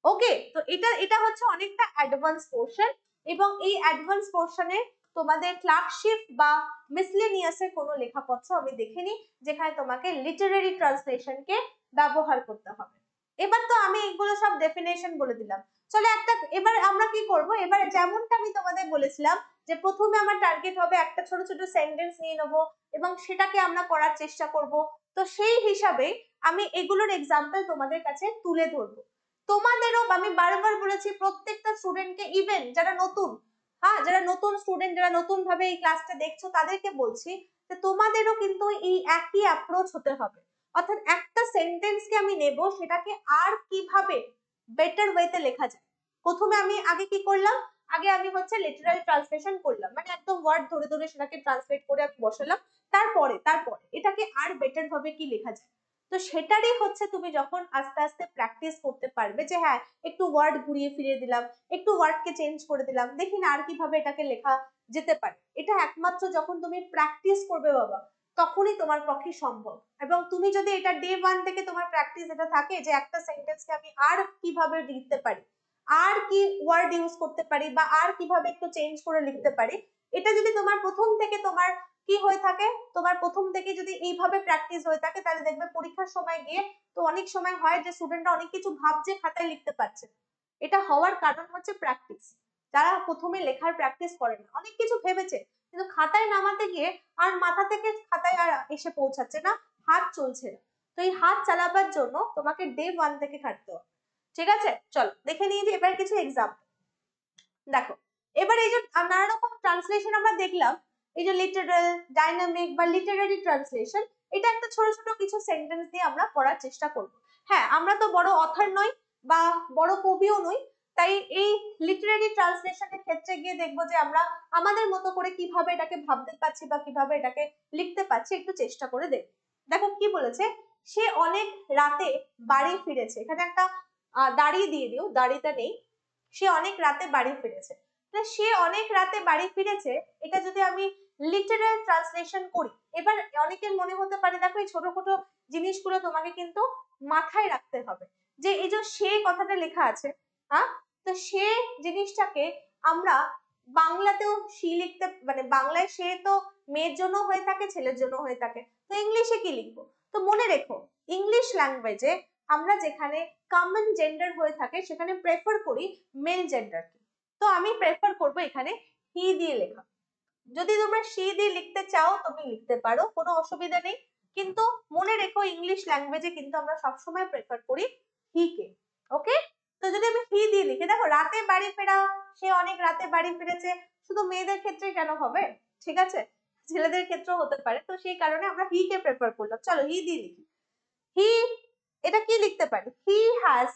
ওকে, তো এটা এটা হচ্ছে অনেকটা অ্যাডভান্স পোর্শন, এবং এই অ্যাডভান্স পোর্শনে তোমাদের ক্লার্কশিপ বা মিসলেনিয়াসের কোনো লেখাপত্র আমি দেখিনি যেখানে তোমাকে লিটারারি ট্রান্সলেশনকে ব্যবহার করতে হবে। এবার তো আমি এগুলো সব ডেফিনেশন বলে দিলাম। চলো একটা, এবার আমরা কি করব, এবার যেমনটা আমি তোমাদের বলেছিলাম যে প্রথমে আমার টার্গেট হবে একটা ছোট ছোট সেন্টেন্স নিয়ে নেব এবং সেটাকে আমরা করার চেষ্টা করব। তো সেই হিসাবে আমি এগুলোর এক্সাম্পল তোমাদের কাছে তুলে ধরবো। তোমাদেরও আমি বারবার বলেছি প্রত্যেকটা স্টুডেন্টকে, ইভেন যারা নতুন, হ্যাঁ যারা নতুন স্টুডেন্ট, যারা নতুন ভাবে এই ক্লাসটা দেখছো তাদেরকে বলছি যে তোমাদেরও কিন্তু এই একই অ্যাপ্রোচ হতে হবে। অর্থাৎ একটা সেন্টেন্সকে আমি নেব, সেটাকে আর কিভাবে বেটার ওয়েতে লেখা যায়। প্রথমে আমি আগে কি করলাম, আগে আমি হচ্ছে লিটারাল ট্রান্সলেশন করলাম, মানে একদম ওয়ার্ড ধরে ধরে সেটাকে ট্রান্সলেট করে আমি বসালাম। তারপরে তারপরে এটাকে আর বেটার ভাবে কি লেখা যায়। তো সেটারই হচ্ছে তুমি যখন আস্তে আস্তে প্র্যাকটিস করতে পারবে যে হ্যাঁ একটু ওয়ার্ড ঘুরিয়ে ফিরিয়ে দিলাম, একটু ওয়ার্ডকে চেঞ্জ করে দিলাম, দেখি না আর কিভাবে এটাকে লেখা যেতে পারে, এটা একমাত্র যখন তুমি প্র্যাকটিস করবে বাবা তখনই তোমার পক্ষে সম্ভব। এবং তুমি যদি এটা ডে ওয়ান থেকে তোমার প্র্যাকটিস এটা থাকে যে একটা সেন্টেন্সকে আমি আর কিভাবে লিখতে পারি, আর কি ওয়ার্ড ইউজ করতে পারি বা আর কিভাবে একটু চেঞ্জ করে লিখতে পারি, এটা যদি তোমার প্রথম থেকে তোমার কি হয়ে থাকে, তোমার প্রথম থেকে যদি এইভাবে প্র্যাকটিস হয়ে থাকে, তাহলে দেখবে পরীক্ষার সময় গিয়ে তো অনেক সময় হয় যে স্টুডেন্টরা অনেক কিছু ভাবছে খাতায় লিখতে পারছে। এটা হওয়ার কারণ হচ্ছে প্র্যাকটিস। যারা প্রথমে লেখার প্র্যাকটিস করে না, অনেক কিছু ভেবেছে কিন্তু খাতায় নামাতে গিয়ে আর মাথা থেকে খাতায় আর এসে পৌঁছাচ্ছে না, হাত চলছে না। তো এই হাত চালাবার জন্য তোমাকে ডে 1 থেকে খাটতে হবে। ঠিক আছে, চলো দেখে নিয়ে যে এবার কিছু এক্সাম্পল দেখো। এবার এই যে নানা রকম ট্রান্সলেশন আমরা দেখলাম, এই যে লিটারাল, ডাইনামিক বা লিটারারি ট্রান্সলেশন, এটা একটা ছোট ছোট কিছু সেন্টেন্স দিয়ে আমরা পড়ার চেষ্টা করব। হ্যাঁ, আমরা তো বড় অথর নই বা বড় কবিও নই, তাই এই লিটারারি ট্রান্সলেশনের ক্ষেত্রে গিয়ে দেখবো যে আমরা আমাদের মতো করে কিভাবে এটাকে ভাবতে পারছি বা কিভাবে এটাকে লিখতে পারছি, একটু চেষ্টা করে দেখো। দেখো কি বলেছে, সে অনেক রাতে বাড়ি ফিরেছে। এখানে একটা দাড়ি দিয়ে দিও, দাড়িটা নেই। সে অনেক রাতে বাড়ি ফিরেছে। সে অনেক রাতে বাড়ি ফিরেছে, এটা যদি আমি লিটারাল ট্রান্সলেশন করি, এবার অনেকের মনে হতে পারে, দেখো এই ছোট ছোট জিনিসগুলো তোমাকে কিন্তু মাথায় রাখতে হবে, যে এই যে সে কথাটা লেখা আছে, হ্যাঁ, তো সে জিনিসটাকে আমরা বাংলাতেও সি লিখতে, মানে বাংলায় সে তো মেয়ের জন্য হয়ে থাকে, ছেলের জন্য হয়ে থাকে, তো ইংলিশে কি লিখবো? তো মনে রেখো, ইংলিশ ল্যাঙ্গুয়েজে আমরা যেখানে কমন জেন্ডার হয়ে থাকে সেখানে প্রেফার করি মেল জেন্ডারকে। তো আমি প্রেফার করব এখানে হি দিয়ে লেখা। যদি তোমরা সি দিয়ে লিখতে চাও তুমি লিখতে পারো, কোনো অসুবিধা নেই, কিন্তু মনে রেখো ইংলিশ ল্যাঙ্গুয়েজে কিন্তু আমরা সবসময় প্রেফার করি হি কে। ওকে, তো যদি আমি হি দিয়ে লিখি, দেখো রাতে বাড়ি ফেরা, সে অনেক রাতে বাড়ি ফিরেছে, শুধু মেয়েদের ক্ষেত্রে কেন হবে, ঠিক আছে, ছেলেদের ক্ষেত্রেও হতে পারে, তো সেই কারণে আমরা হি কে প্রেফার করলাম। চলো হি দিয়ে লিখি। হি, এটা কি লিখতে পারি, হি হ্যাজ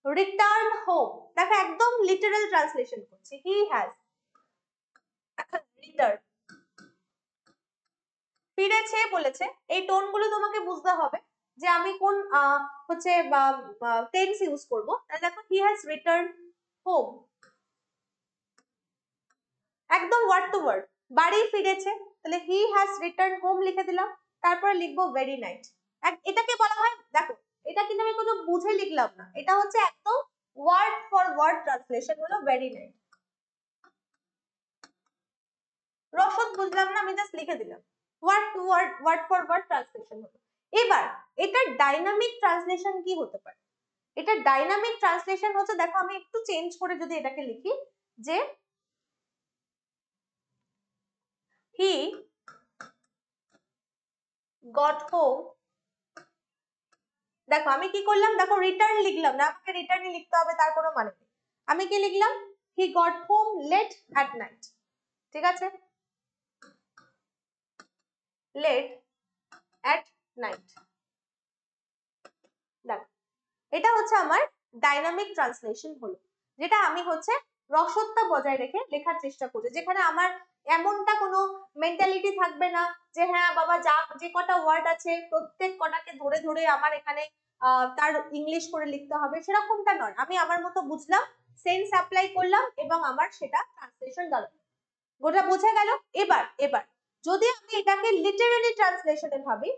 রিটার্ন হোম। দেখো একদম লিটারাল ট্রান্সলেশন করছি, হি হ্যাজ রিটার্ন, ফিরেছে বলেছে, এই টোন গুলো তোমাকে বুঝতে হবে যে আমি কোন হচ্ছে টেন্স ইউজ করব। তাহলে দেখো হি হ্যাজ রিটার্ন হোম, একদম ওয়ার্ড টু ওয়ার্ড, বাড়ি ফিরেছে, তাহলে হি হ্যাজ রিটার্ন হোম লিখে দিলাম। তারপরে লিখবো ভেরি নাইট। এটাকে বলা হয়, দেখো এটা কিন্তু আমি কোনো বুঝে লিখলাম না, এটা হচ্ছে একদম ওয়ার্ড ফর ওয়ার্ড ট্রান্সলেশন হলো ভেরি নাইট। রসদ বুঝলাম না, আমি জাস্ট লিখে দিলাম, word to word, word for word translation হলো। এবার এটা ডাইনামিক ট্রান্সলেশন কি হতে পারে? এটা ডাইনামিক ট্রান্সলেশন হচ্ছে, দেখো আমি একটু চেঞ্জ করে যদি এটাকে লিখি, যে হি গট হোম। দেখো আমি কি করলাম, দেখো রিটার্ন লিখলাম না, আমাকে রিটার্নই লিখতে হবে তার কোনো মানে নেই। আমি কি লিখলাম, he got home late at night. ঠিক আছে, লেট অ্যাট নাইট। দেখো এটা হচ্ছে আমার ডাইনামিক ট্রান্সলেশন হলো, যেটা আমি হচ্ছে রসদটা বজায় রেখে লেখার চেষ্টা করছি, যেখানে আমার এমনটা কোনো মেন্টালিটি থাকবে না যে হ্যাঁ বাবা যা যে কটা ওয়ার্ড আছে প্রত্যেক কটাকে ধরে ধরে আমার এখানে তার ইংলিশ করে লিখতে হবে, সেরকমটা নয়। আমি আমার মতো বুঝলাম, সেন্স অ্যাপ্লাই করলাম এবং আমার সেটা ট্রান্সলেশন দাঁড়ালো। গোটা বোঝা গেল। এবার এবার যদি আমি এটাকে লিটারারি ট্রান্সলেশনে ভাবি,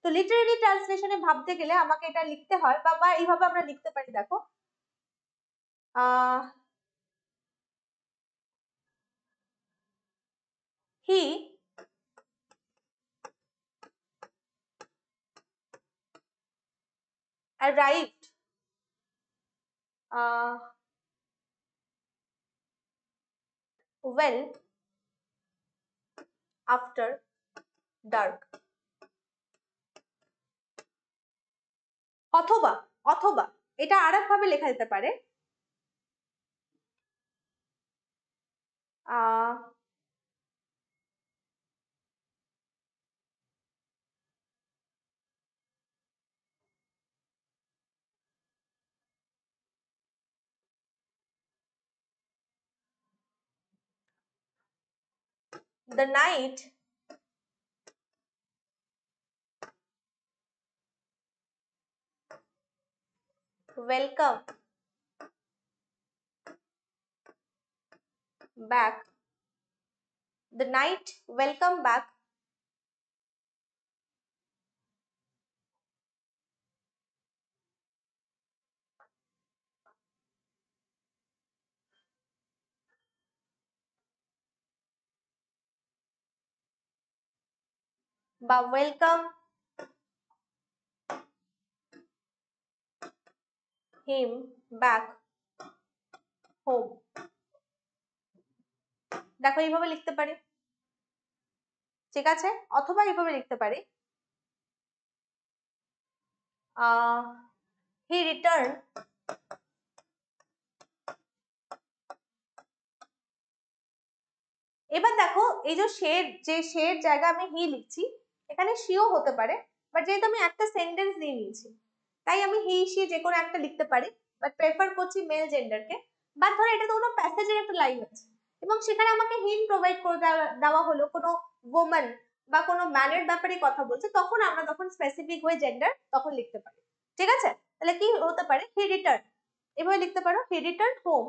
তো লিটারারি ট্রান্সলেশনে ভাবতে গেলে আমাকে এটা লিখতে হয়, বা এইভাবে আমরা লিখতে পারি, দেখো হি arrived well after dark। অথবা অথবা এটা আরেক ভাবে লেখা যেতে পারে, the night welcome back, the night welcome back বা ওয়েলকাম হিম ব্যাক হোম। দেখো এইভাবে লিখতে পারি, ঠিক আছে, অথবা এইভাবে লিখতে পারি হি রিটার্ন এবার দেখো এই যে শের জায়গা আমি হি লিখছি, এখানে শিও হতে পারে, বাট যেহেতু আমি একটা সেন্টেন্স দিয়ে নিয়েছি তাই আমি হি সি যে কোনো একটা লিখতে পারি, বাট প্রেফার করছি মেল জেন্ডারকে। বাট ধরো এটা তো কোনো প্যাসেজের একটা লাইন আছে এবং সেখানে আমাকে হিন্ট প্রোভাইড করে দেওয়া হলো কোনো ওম্যান বা কোনো ম্যানের ব্যাপারে কথা বলছে, তখন আমরা তখন স্পেসিফিক হয়ে জেন্ডার তখন লিখতে পারি, ঠিক আছে। তাহলে কি হতে পারে, হি রিটার্ন, এভাবে লিখতে পারো he return home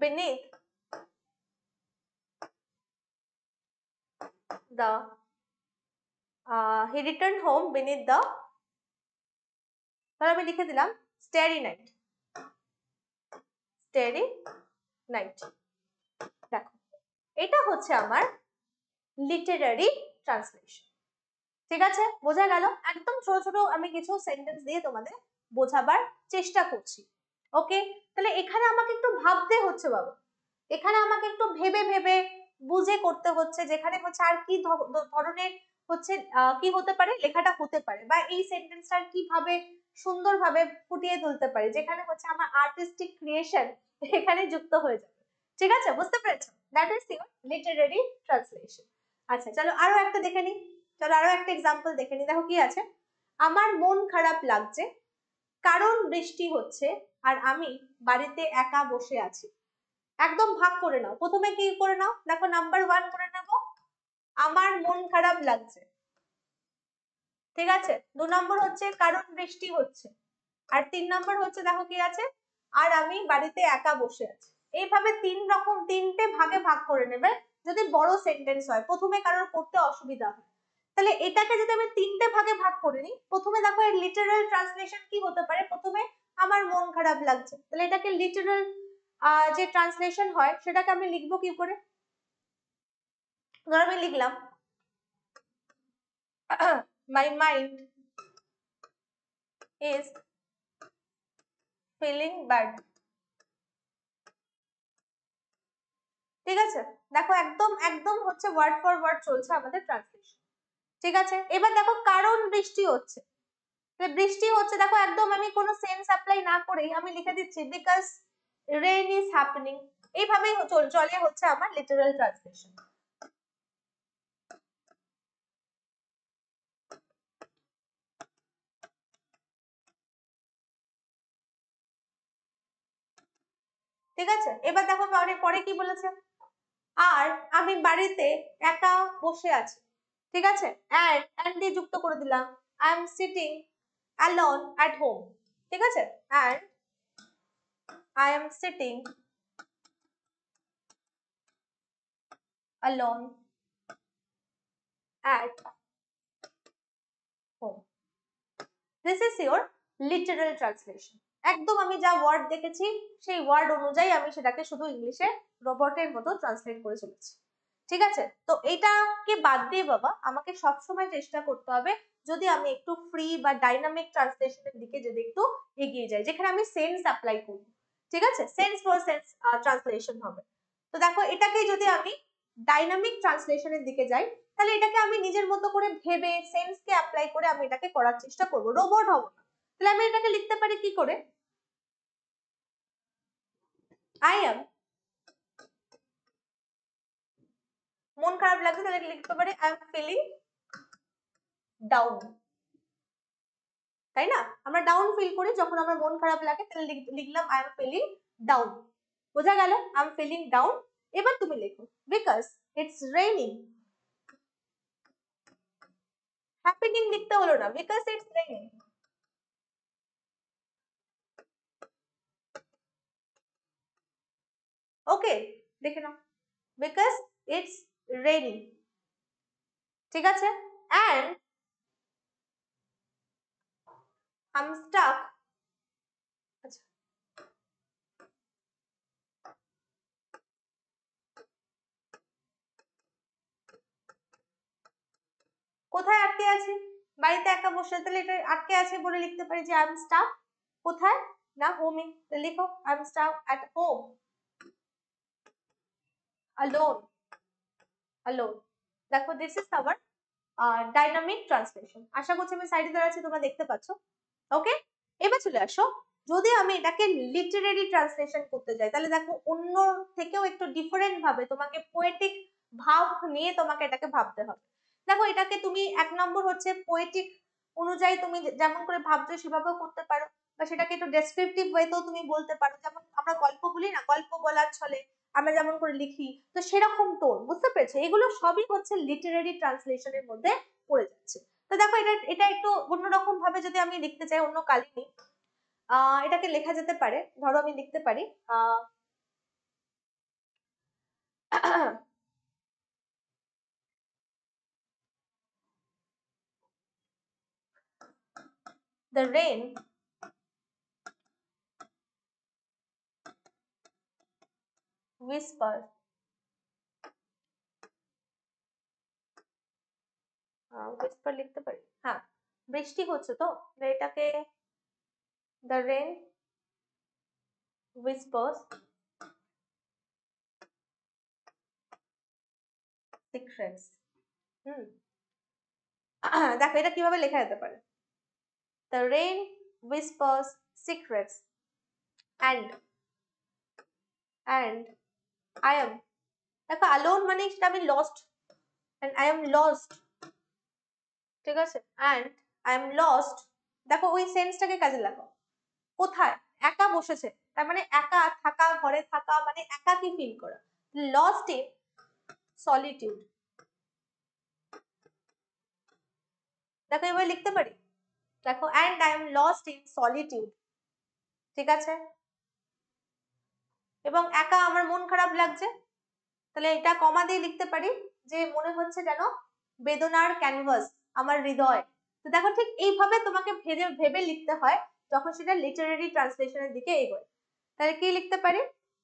beneath the he returned home beneath the, তাহলে আমি লিখে দিলাম স্টারি নাইট, স্টারি নাইট। দেখো এটা হচ্ছে আমার লিটারারি ট্রান্সলেশন, ঠিক আছে, বোঝা গেল? একদম ছোট ছোট আমি কিছু সেন্টেন্স দিয়ে তোমাদের বোঝাবার চেষ্টা করছি, ওকে। তাহলে এখানে আমাকে একটু ভাবতে হচ্ছে বাবা, এখানে আমাকে একটু ভেবে ভেবে বুঝে করতে হচ্ছে, যেখানে হচ্ছে আর কি ধরনের হচ্ছে কি হতে পারে লেখাটা হতে পারে, বা এই সেন্টেন্সটা কিভাবে সুন্দরভাবে ফুটিয়ে তুলতে পারে, যেখানে হচ্ছে আমার আর্টিস্টিক ক্রিয়েশন এখানে যুক্ত হয়ে যাবে, ঠিক আছে, বুঝতে পেরেছো? That is your Literary translation. আচ্ছা চলো আরো একটা দেখে নিই, চলো আরো একটা এক্সাম্পল দেখে নিই। দেখো কি আছে, আমার মন খারাপ লাগছে কারণ বৃষ্টি হচ্ছে আর আমি বাড়িতে একা বসে আছি। একদম ভাগ করে নাও, প্রথমে কি করে নাও, দেখো নাম্বার ওয়ান করে নেবো আমার মন খারাপ লাগছে, ঠিক আছে, 2 নম্বর হচ্ছে কারণ বৃষ্টি হচ্ছে, আর 3 নম্বর হচ্ছে দেখো কি আছে, আর আমি বাড়িতে একা বসে আছি। এইভাবে 3 ভাগে ভাগ করে নেবে যদি বড় সেন্টেন্স হয়, প্রথমে কারোর করতে অসুবিধা হয়। তাহলে এটাকে যদি আমি 3 ভাগে ভাগ করে নিই, প্রথমে দেখো এর লিটারাল ট্রান্সলেশন কি হতে পারে, প্রথমে আমার মন খারাপ লাগছে, তাহলে এটাকে লিটারাল যে ট্রান্সলেশন হয় সেটাকে আমি লিখবো কি করে, ধর আমি লিখলাম my mind is feeling bad, ঠিক আছে, দেখো একদম একদম হচ্ছে ওয়ার্ড ফর ওয়ার্ড চলছে আমাদের ট্রান্সলেশন, ঠিক আছে। এবার দেখো কারণ বৃষ্টি হচ্ছে, বৃষ্টি হচ্ছে দেখো একদম আমি কোনো সেন্স অ্যাপ্লাই না করেই আমি লিখে দিচ্ছি বিকজ রেইন ইজ হ্যাপেনিং, এইভাবেই চলে হচ্ছে আমার লিটারাল ট্রান্সলেশন। ঠিক আছে, এবার দেখো পরে পরে কি বলেছে, আর আমি বাড়িতে একা বসে আছি, ঠিক আছে, and দিয়ে যুক্ত করে দিলাম I am sitting alone at home, ঠিক আছে, and I am sitting alone at home. This is your literal translation. একদম আমি যা ওয়ার্ড দেখেছি সেই ওয়ার্ড অনুযায়ী আমি সেটাকে শুধু ইংলিশে রোবটের মতো ট্রান্সলেট করে চলেছি, ঠিক আছে। তো এইটাকে বাদ দিয়ে বাবা আমাকে সবসময় চেষ্টা করতে হবে যদি আমি একটু ফ্রি বা ডাইনামিক ট্রান্সলেশনের দিকে যদি একটু এগিয়ে যাই, যেখানে আমি সেন্স অ্যাপ্লাই করব, ঠিক আছে, সেন্স ফর সেন্স ট্রান্সলেশন হবে। তো দেখো এটাকে যদি আমি ডাইনামিক ট্রান্সলেশনের দিকে যাই, তাহলে এটাকে আমি নিজের মতো করে ভেবে সেন্সকে অ্যাপ্লাই করে আমি এটাকে করার চেষ্টা করব, রোবট হব না। তাহলে আমি এটাকে লিখতে পারি কি করে, আই এম, মন খারাপ লাগছে তাহলে লিখতে পারি আই এম ফিলিং ডাউন, তাই না, আমরা ডাউন ফিল করি যখন আমার মন খারাপ লাগে, তাহলে লিখলাম আই এম ফিলিং ডাউন, বোঝা গেল, আই এম ফিলিং ডাউন। এবার তুমি লেখো বিকজ ইটস রেইনিং, হ্যাপেনিং লিখতে হলো না, বিকজ ইটস রেইনিং, ওকে, দেখে নাও বিকজ ইটস রেইনিং, ঠিক আছে, and I'm stuck, আচ্ছা আটকে আছি, বাড়িতে একা বসে, তাহলে এটা আটকে আছে বলে লিখতে পারি যে আই এম স্টাক কোথায়, না হোমে, লিখো I am stuck at home alone, alone। দেখো this is our dynamic translation. আশা করছি আমি সাইডে দাঁড়া আছি, তোমরা দেখতে পাচ্ছ। ওকে, এবার চলে আসো, যদি আমি এটাকে লিটারেরি ট্রান্সলেশন করতে যাই, তাহলে দেখো অন্য থেকেও একটু ডিফারেন্ট ভাবে তোমাকে পোয়েটিক ভাব নিয়ে তোমাকে এটাকে ভাবতে হবে। দেখো এটাকে তুমি এক নম্বর হচ্ছে পোয়েটিক অনুযায়ী তুমি যেমন করে ভাবছো সেভাবেও করতে পারো, বা সেটাকে একটু ডেসক্রিপটিভ ওয়েতেও তুমি বলতে পারো, যেমন আমরা গল্প বলি না, গল্প বলার ছলে আমরা যেমন করে লিখি, তো সেরকম টোন, বুঝতে পেরেছো? এগুলো সবই হচ্ছে লিটারেরি ট্রান্সলেশনের মধ্যে পড়ে যাচ্ছে। তো দেখো এটা এটা একটু অন্যরকম ভাবে যদি আমি লিখতে চাই, অন্য কালি এটাকে লেখা যেতে পারে। ধরো আমি লিখতে পারি the rain whisper, whisper লিখতে পারি, হ্যাঁ বৃষ্টি হচ্ছে তো, এটাকে the rain whispers secrets। হুম দেখো এটা কিভাবে লেখা যেতে পারে, the rain whispers secrets and I am, দেখো alone মানে সেটা আমি lost, and I am lost, ঠিক আছে, and I am lost। দেখো ওই সেন্সটাকে কাজে লাগাও, কোথায়, একা বসেছে, তার মানে একা থাকা, ঘরে থাকা মানে একাকী ফিল করা, লস্ট ইন সলিটিউড। দেখো এবার লিখতে পারি, দেখো and I am lost in solitude, ঠিক আছে, এবং একা আমার মন খারাপ লাগছে, তাহলে এটা কমা দিয়ে লিখতে পারি যে মনে হচ্ছে যেন বেদনার ক্যানভাস আমার হৃদয়। তো দেখো ঠিক এইভাবে তোমাকে ভেবে ভেবে লিখতে হয় যখন সেটা লিটারেরি ট্রান্সলেশনের দিকে এগোয়। তাহলে কি লিখতে পারি,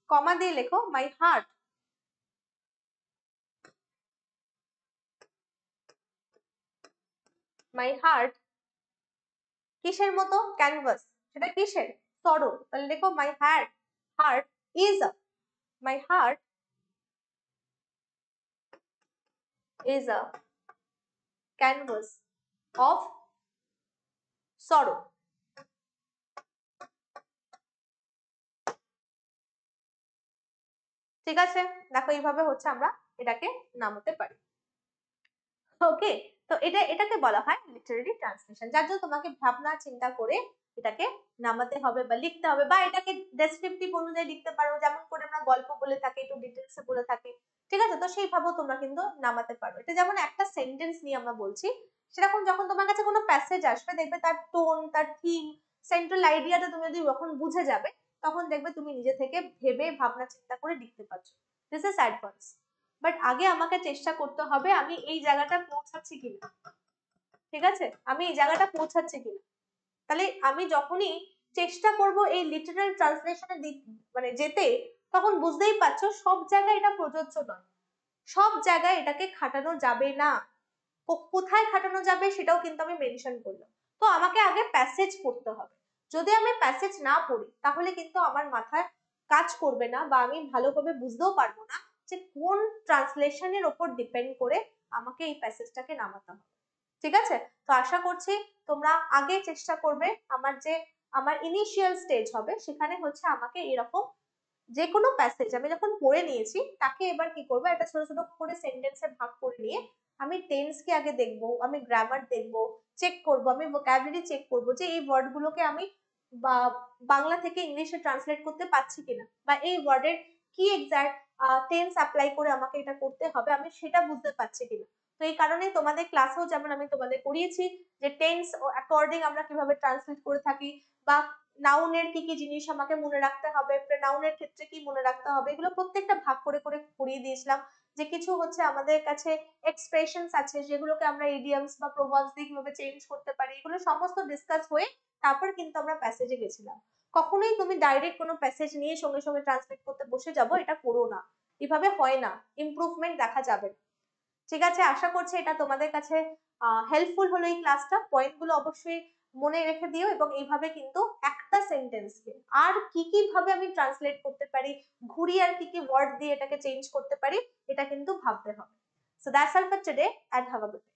কমা দিয়ে লেখো মাই হার্ট, মাই হার্ট কিসের মতো, ক্যানভাস, সেটা কিসের, সরো, তাহলে লেখো my heart, heart is a, my heart is a canvas of sorrow। ঠিক আছে, দেখো এইভাবে হচ্ছে আমরা এটাকে নামাতে পারি। ওকে, তো এটাকে বলা হয় লিটারেরি ট্রান্সলেশন, যার জন্য তোমাকে ভাবনা চিন্তা করে এটাকে নামাতে হবে বা লিখতে হবে, বা এটাকে ডেসক্রিপটিভ অনুযায়ী লিখতে পারো, যেমন করে আমরা গল্প বলে থাকি, একটু ডিটেলসে বলে থাকি, ঠিক আছে, তো সেইভাবেও তোমরা কিন্তু নামাতে পারো। এটা যেমন একটা সেন্টেন্স নিয়ে আমরা বলছি, সেরকম যখন তোমার কাছে কোনো প্যাসেজ আসবে, দেখবে তার টোন, তার থিম, সেন্ট্রাল আইডিয়াটা তুমি যদি যখন বুঝে যাবে, তখন দেখবে তুমি নিজে থেকে ভেবে ভাবনা চিন্তা করে লিখতে পারছো। This is advance. বাট আগে আমাকে চেষ্টা করতে হবে আমি এই জায়গাটা পৌঁছাচ্ছি কিনা, ঠিক আছে, আমি এই জায়গাটা পৌঁছাচ্ছি কিনা। তাহলে আমি যখনই চেষ্টা করব এই লিটারাল ট্রান্সলেশনে মানে যেতে, তখন বুঝতেই পারছো সব জায়গায় এটা প্রযোজ্য নয়, সব জায়গায় এটাকে খাটানো যাবে না। কোথায় খাটানো যাবে সেটাও কিন্তু আমি মেনশন করলাম। তো আমাকে আগে প্যাসেজ পড়তে হবে, যদি আমি প্যাসেজ না পড়ি তাহলে কিন্তু আমার মাথায় কাজ করবে না, বা আমি ভালোভাবে বুঝতেও পারবো না যে কোন ট্রান্সলেশনের ওপর ডিপেন্ড করে আমাকে এই প্যাসেজটাকে নামাতে হবে। ঠিক আছে, তো আশা করছি তোমরা আগে চেষ্টা করবে, আমার ইনিশিয়াল স্টেজ হবে সেখানে হচ্ছে আমাকে এরকম যে কোনো প্যাসেজ আমি যখন পড়ে নিয়েছি, তাকে এবার কি করবো, একটা ছোট ছোট করে সেন্টেন্সে ভাগ করে নিয়ে আমি টেন্স কে আগে দেখবো, আমি গ্রামার দেখবো, চেক করবো, আমি ভোকাবুলারি চেক করবো যে এই ওয়ার্ড গুলোকে আমি বাংলা থেকে ইংলিশে ট্রান্সলেট করতে পারছি কিনা, বা এই ওয়ার্ডের কি এক্সাক্ট টেন্স অ্যাপ্লাই করে আমাকে এটা করতে হবে, আমি সেটা বুঝতে পারছি কিনা। তো এই কারণে তোমাদের ক্লাসেও যেমন আমি তোমাদের করিয়েছি যে টেন্স অ্যাকর্ডিং আমরা কিভাবে ট্রান্সলেট করে থাকি, বা নাউনের কি কি জিনিস আমাকে মনে রাখতে হবে, প্রনাউনের ক্ষেত্রে কি মনে রাখতে হবে, এগুলো প্রত্যেকটা ভাগ করে করে পড়িয়ে দিয়েছিলাম। যে কিছু হচ্ছে আমাদের কাছে এক্সপ্রেশনস আছে যেগুলোকে আমরা ইডিয়ামস বা প্রভাবস দিয়ে কিভাবে চেঞ্জ করতে পারি, এগুলো সমস্ত ডিসকাস হয়ে তারপর কিন্তু আমরা প্যাসেজে গেছিলাম। কখনোই তুমি ডাইরেক্ট কোনো প্যাসেজ নিয়ে সঙ্গে সঙ্গে ট্রান্সলেট করতে বসে যাবো, এটা করো না, এভাবে হয় না, ইমপ্রুভমেন্ট দেখা যাবে। ঠিক আছে, আশা করছি এটা তোমাদের কাছে হেল্পফুল হলো এই ক্লাসটা। পয়েন্টগুলো অবশ্যই মনে রেখে দিও, এবং এইভাবে কিন্তু একটা সেন্টেন্সকে আর কি কি ভাবে আমি ট্রান্সলেট করতে পারি, ঘুরিয়ে আর কি কি ওয়ার্ড দিয়ে এটাকে চেঞ্জ করতে পারি, এটা কিন্তু ভাবতে হবে। So that's all for today, and have a good day.